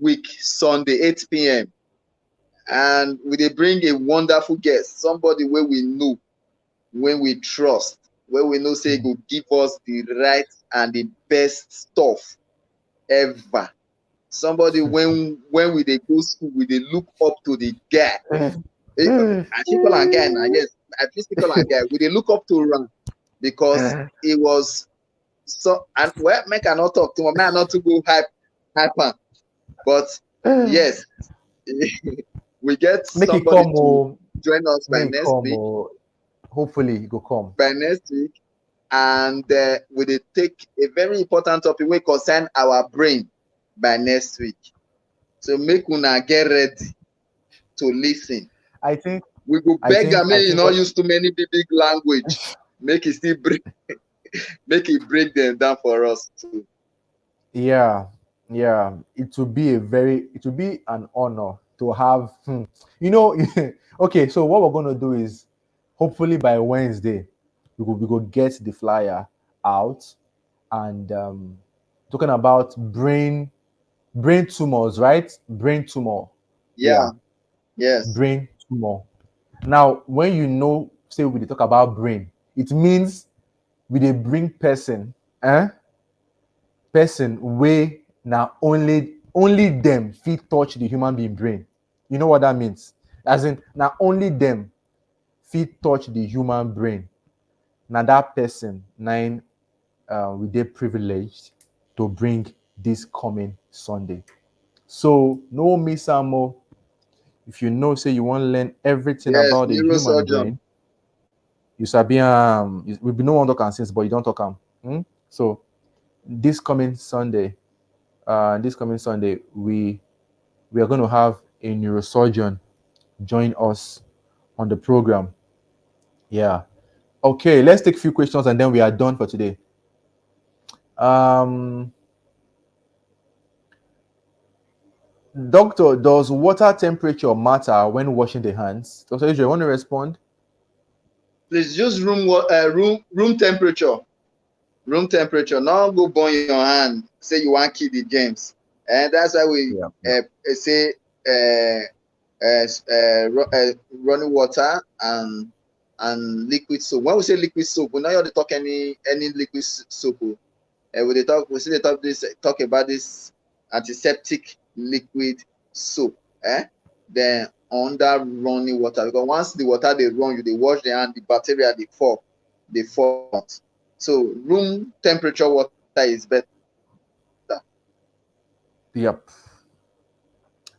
week, Sunday, 8 p.m. And we bring a wonderful guest, somebody where we know, when we trust, where we know say go give us the right and the best stuff ever. Somebody when we dey go school, we dey look up to the guy. I fit call am guy now, yes. I fit still call am guy. We dey look up to am because it was so. And well, make I not talk too much. May I not to go hype am. But yes, we get Make it somebody come, to join us by make it next come, week. hopefully it go come. By next week, and we dey take a very important topic wey concern our brain by next week. So make una get ready to listen. I think We go I beg think- am I make e think no what- use too many big language. Make e still break make e break them down for us too. yeah, it will be an honor to have okay, so what we're going to do is hopefully by Wednesday we go get the flyer out, and talking about brain tumors, right? Brain tumor. Yeah. Yes. Brain tumor. Now, when say we dey talk about brain, it means we dey bring person wey na only them fit touch the human being brain. You know what that means? As in, na only them fit touch the human brain. Na that person we dey privileged to bring this coming Sunday. So no miss am o. If you know say you want to learn everything Yes, about the human neurosurgeon. brain, you sabi we been no one talk am since, but you don't talk am. So this coming Sunday, we are going to have a neurosurgeon join us on the program. Yeah. Okay, let's take a few questions and then we are done for today. Doctor, does water temperature matter when washing the hands? Dr. Israel, you want to respond? Please use room temperature. Room temperature. Not go burn your hand. Say you want kill the germs. And that's why we say running water and liquid soap. When we say liquid soap, we not talk any liquid soap. We talk about this antiseptic liquid soap. Then under running water, because once the water they run, you they wash the hand, the bacteria they fall. So room temperature water is better. Yep.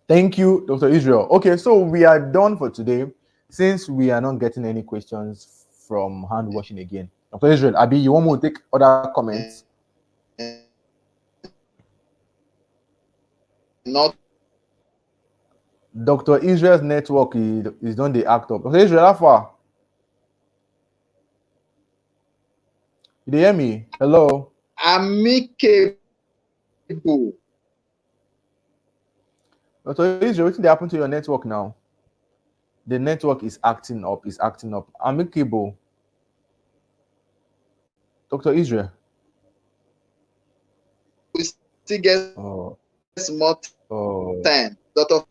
Thank you, Dr. Israel. Okay, so we are done for today. Since we are not getting any questions from hand washing again, Dr. Israel, Abi, you want me to take other comments? Not Dr. Israel's network is done the act up. Dr. Israel, how far? You hear me? Hello? amicable. Dr. Israel, what happened to your network now? The network is acting up. Amicable. Dr. Israel. We still get small time. Dr.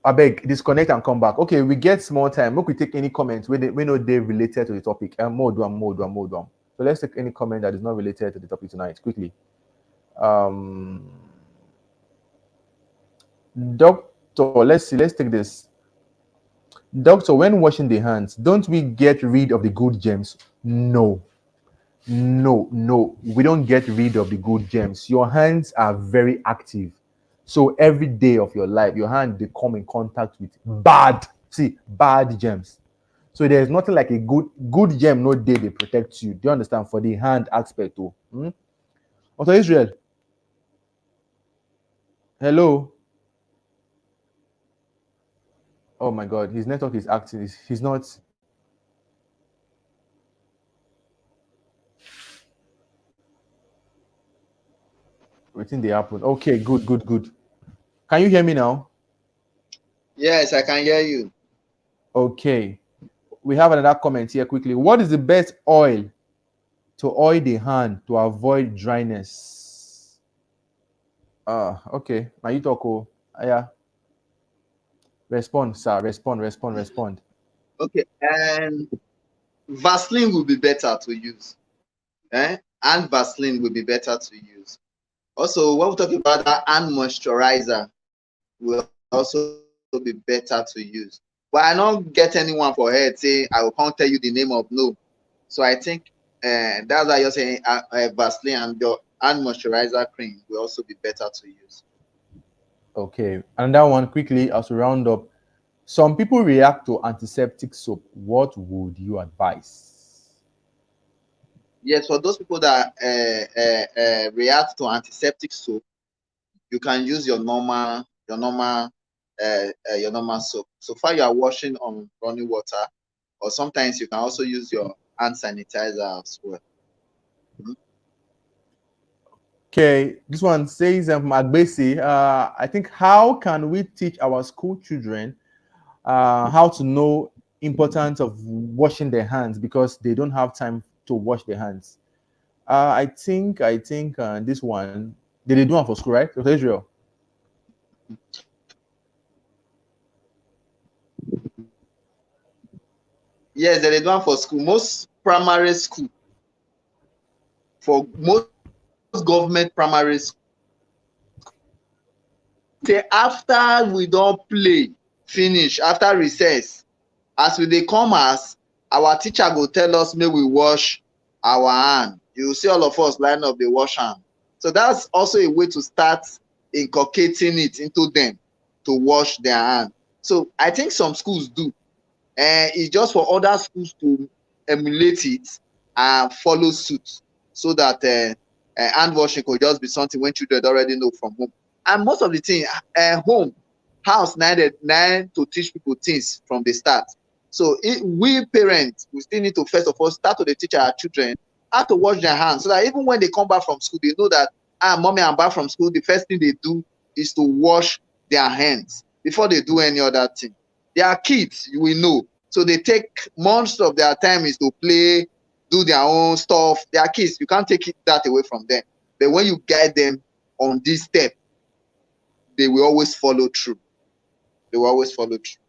I beg, disconnect and come back. Okay, we get small time. Look, we take any comments we know they related to the topic. More. So let's take any comment that is not related to the topic tonight quickly. Doctor, let's take this. Doctor, when washing the hands, don't we get rid of the good germs? No, we don't get rid of the good germs. Your hands are very active. So every day of your life, your hand they come in contact with bad germs. So there's nothing like a good germ no day they protect you. Do you understand? For the hand aspect too. Dr. Israel. Hello. Oh my God, his network is active. He's not. Waiting the happen. Okay, good. Can you hear me now? Yes, I can hear you. Okay. We have another comment here quickly. What is the best oil to oil the hand to avoid dryness? Okay. Now you talk. Yeah. Respond, sir. Respond. Okay, and Vaseline will be better to use. And Vaseline will be better to use. Also, when we talk about that hand moisturizer, will also be better to use. But I don't get anyone for head say I will can't tell you the name of no. So I think that's why you're saying Vaseline and your hand moisturizer cream will also be better to use. Okay, and that one quickly as we round up. Some people react to antiseptic soap. What would you advise? Yes, for those people that react to antiseptic soap, you can use your normal soap. So far you are washing on running water, or sometimes you can also use your hand sanitizer as well. Okay, this one says Magbesi, I think how can we teach our school children how to know importance of washing their hands because they don't have time to wash their hands? I think this one they do one for school, right? Dr. Israel. Yes, there is one for school. Most primary school, for most government primary school, say after we don't play finish, after recess, as we dey come as our teacher go tell us make we wash our hand. You see all of us line up dey wash hand. So that's also a way to start inculcating it into them to wash their hand. So I think some schools do. It's just for other schools to emulate it and follow suit so that hand washing could just be something when children already know from home. And most of the thing, home, house, now to teach people things from the start. So we parents, we still need to first of all start to teach our children how to wash their hands so that even when they come back from school, they know that, mommy, I'm back from school. The first thing they do is to wash their hands before they do any other thing. They are kids, we know. So they take most of their time is to play, do their own stuff. They are kids. You can't take that away from them. But when you guide them on this step, they will always follow through. They will always follow through.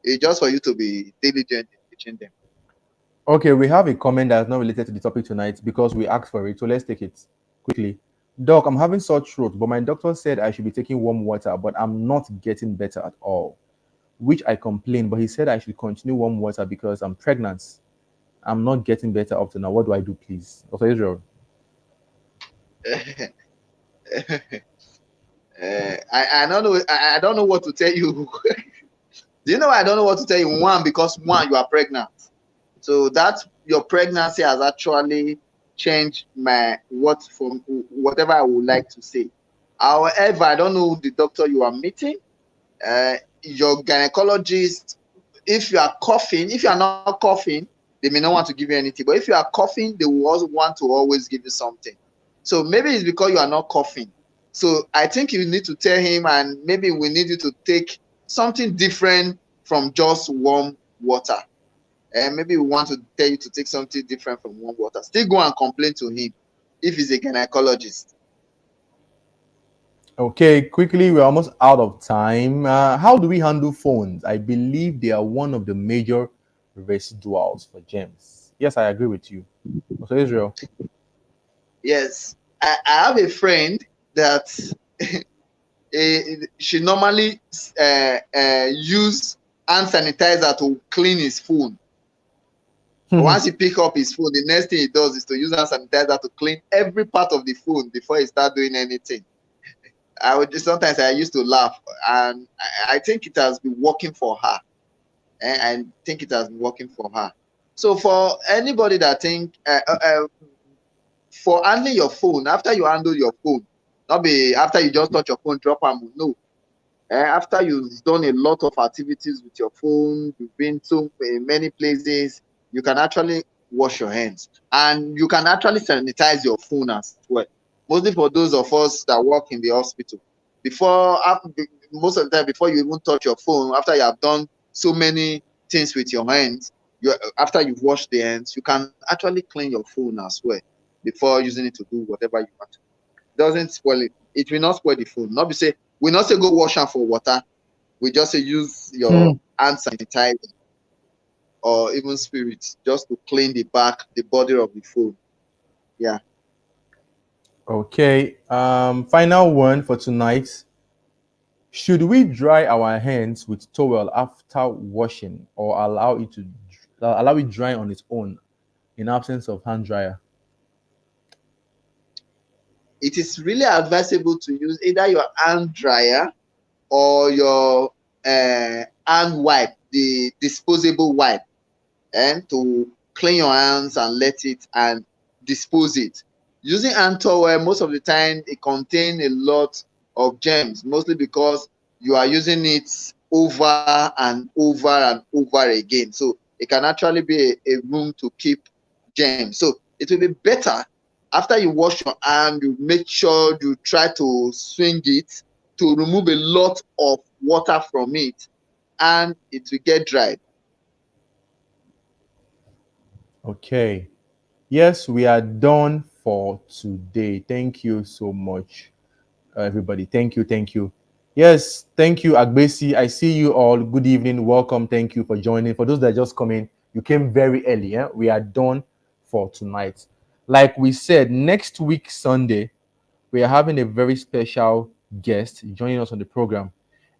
It's just for you to be diligent in teaching them. Okay, we have a comment that's not related to the topic tonight because we asked for it. So let's take it quickly. Doc, I'm having sore throat, but my doctor said I should be taking warm water, but I'm not getting better at all. Which I complained, but he said I should continue warm water because I'm pregnant. I'm not getting better up to now. What do I do, please? Dr. Israel. I don't know. I don't know what to tell you. Do you know why I don't know what to tell you? One, because you are pregnant. So that your pregnancy has actually changed whatever I would like to say. However, I don't know the doctor you are meeting. Your gynecologist, if you are coughing, if you are not coughing, they may not want to give you anything. But if you are coughing, they will also want to always give you something. So maybe it's because you are not coughing. So I think you need to tell him, and maybe we need you to take something different from just warm water. And maybe we want to tell you to take something different from warm water. Still go and complain to him if he's a gynecologist. Okay, quickly, we're almost out of time. How do we handle phones? I believe they are one of the major residuals for germs. Yes, I agree with you. So Israel. Yes, I have a friend that she normally use hand sanitizer to clean his phone. Once he pick up his phone, the next thing he does is to use hand sanitizer to clean every part of the phone before he start doing anything. Sometimes I used to laugh, and I think it has been working for her. And I think it has been working for her. So for anybody that think for handling your phone, after you handle your phone, not be after you just touch your phone, drop them. No. After you've done a lot of activities with your phone, you've been to many places, you can actually wash your hands. And you can actually sanitize your phone as well. Mostly for those of us that work in the hospital. Most of the time, before you even touch your phone, after you have done so many things with your hands, after you've washed the hands, you can actually clean your phone as well before using it to do whatever you want to. Doesn't spoil it. It will not spoil the phone. Not be say we not say go wash am for water. We just say use your hand sanitizer or even spirit just to clean the body of the phone. Yeah. Okay. Final one for tonight. Should we dry our hands with towel after washing, or allow it dry on its own in absence of hand dryer? It is really advisable to use either your hand dryer or your hand wipe, the disposable wipe, and to clean your hands and let it and dispose it. Using hand towel, most of the time it contains a lot of germs, mostly because you are using it over and over and over again. So it can actually be a room to keep germs. So it will be better after you wash your hand, you make sure you try to swing it to remove a lot of water from it, and it will get dried. Okay. Yes, we are done for today. Thank you so much, everybody. Thank you. Thank you. Yes, thank you, Agbesi. I see you all. Good evening. Welcome. Thank you for joining. For those that just come in, you came very early. Yeah? We are done for tonight. Like we said, next week, Sunday, we are having a very special guest joining us on the program,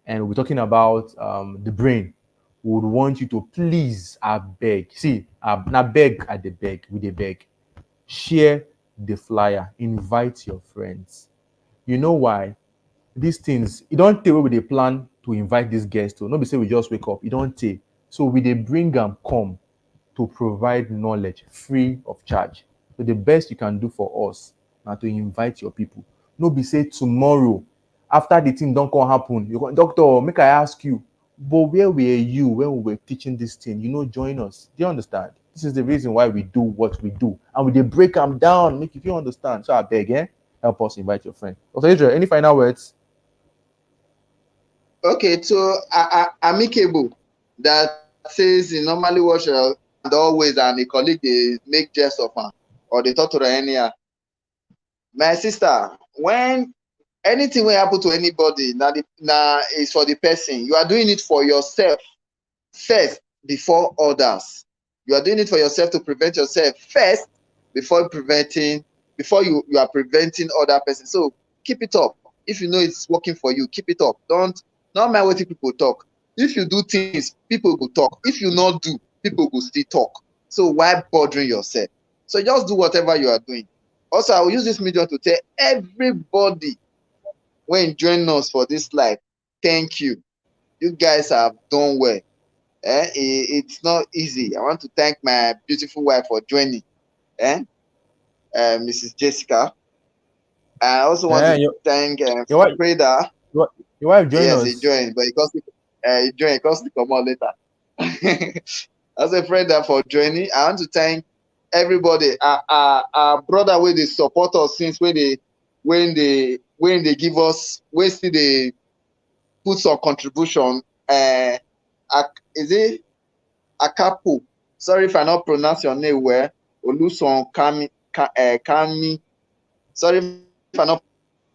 and we're talking about the brain. We would want you to please, I beg, see, not beg at the beg, with the beg, share the flyer, invite your friends. You know why? These things, you don't tell with a plan to invite these guests to. Nobody say we just wake up. You don't take. So we they bring them come to provide knowledge free of charge. So the best you can do for us now to invite your people. No be say tomorrow after the thing don't come happen. You go, doctor, make I ask you, but where were you when we were teaching this thing? You know, join us. Do you understand? This is the reason why we do what we do, and we they break them down, make you understand. So I beg, help us invite your friend. Dr. Israel, any final words? Okay, so amicable that says he normally wash her hand always, and a colleague they make jest of her or they talk to her anyhow. My sister, when anything will happen to anybody, now is for the person. You are doing it for yourself first before others. You are doing it for yourself to prevent yourself first before you are preventing other person. So keep it up. If you know it's working for you, keep it up. Don't mind what people talk. If you do things, people will talk. If you not do, people will still talk. So why bothering yourself? So just do whatever you are doing. Also, I will use this medium to tell everybody when joining us for this live, thank you. You guys have done well. It's not easy. I want to thank my beautiful wife for joining, eh? Mrs. Jessica. I also want Yeah, to thank your wife, Freda. your wife join Yes, he us. joined, but he joined. He cost to come out later. As a friend for joining, I want to thank everybody. Our brother where they support us since when they give us when still they put some contribution. Is it Akapo? Sorry if I not pronounce your name well. Oluson Kami. Sorry if I not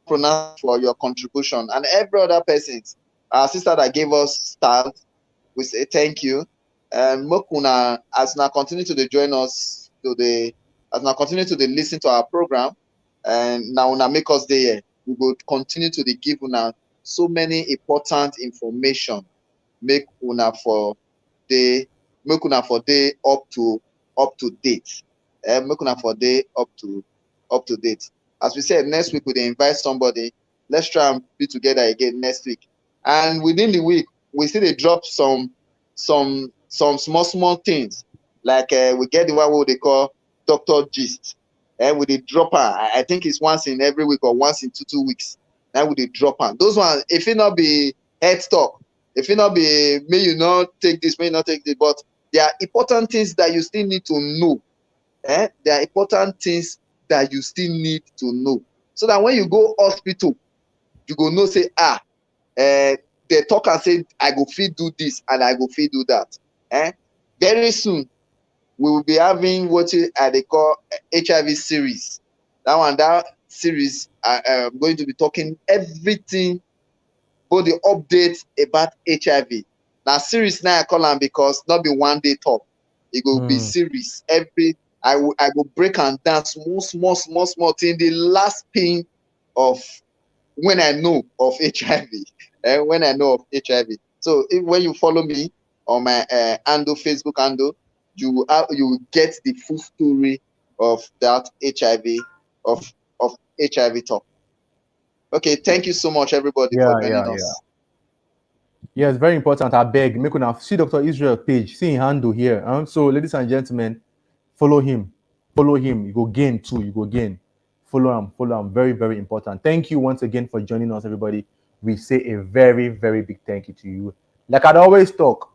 pronounce for your contribution, and every other person, our sister that gave us stars, we say thank you. And Mokuna, as now continue to join us as now continue to listen to our program, and now una make us there. We will continue to give una so many important information. Make una for the make una for day up to date. Make una for day up to date. As we said, next week we dey invite somebody. Let's try and be together again next week. And within the week, we still dey drop some small things. Like we get the one wey they call Doctor Gist. We dey drop am. I think it's once in every week or once in 2 weeks. Now we dey drop am. Those ones, if it not be head talk, if it not be may you not take this, may you not take this, but there are important things that you still need to know. There are important things that you still need to know. So that when you go hospital, you go know say, they talk and say, I go fit do this and I go fit do that. Very soon, we will be having what they call HIV series. That series, I'm going to be talking everything, both the updates about HIV. Now, series now I call them because not be one day talk. It will be series I will break and dance small till the last pin of when I know of HIV, and when I know of HIV. So when you follow me on my handle, Facebook handle, you will get the full story of that HIV of HIV talk. Okay, thank you so much, everybody, for joining us. Yeah, it's very important. I beg, make una see Dr. Israel page, see him handle here. So, ladies and gentlemen, follow him. Follow him. You go gain too. You go gain. Follow him. Follow him. Very, very important. Thank you once again for joining us, everybody. We say a very, very big thank you to you. Like I'd always talk,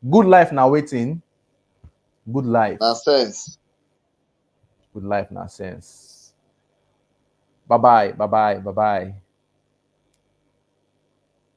good life now waiting. Good life. Nonsense. Good life now sense. Bye bye. Bye bye. Bye bye.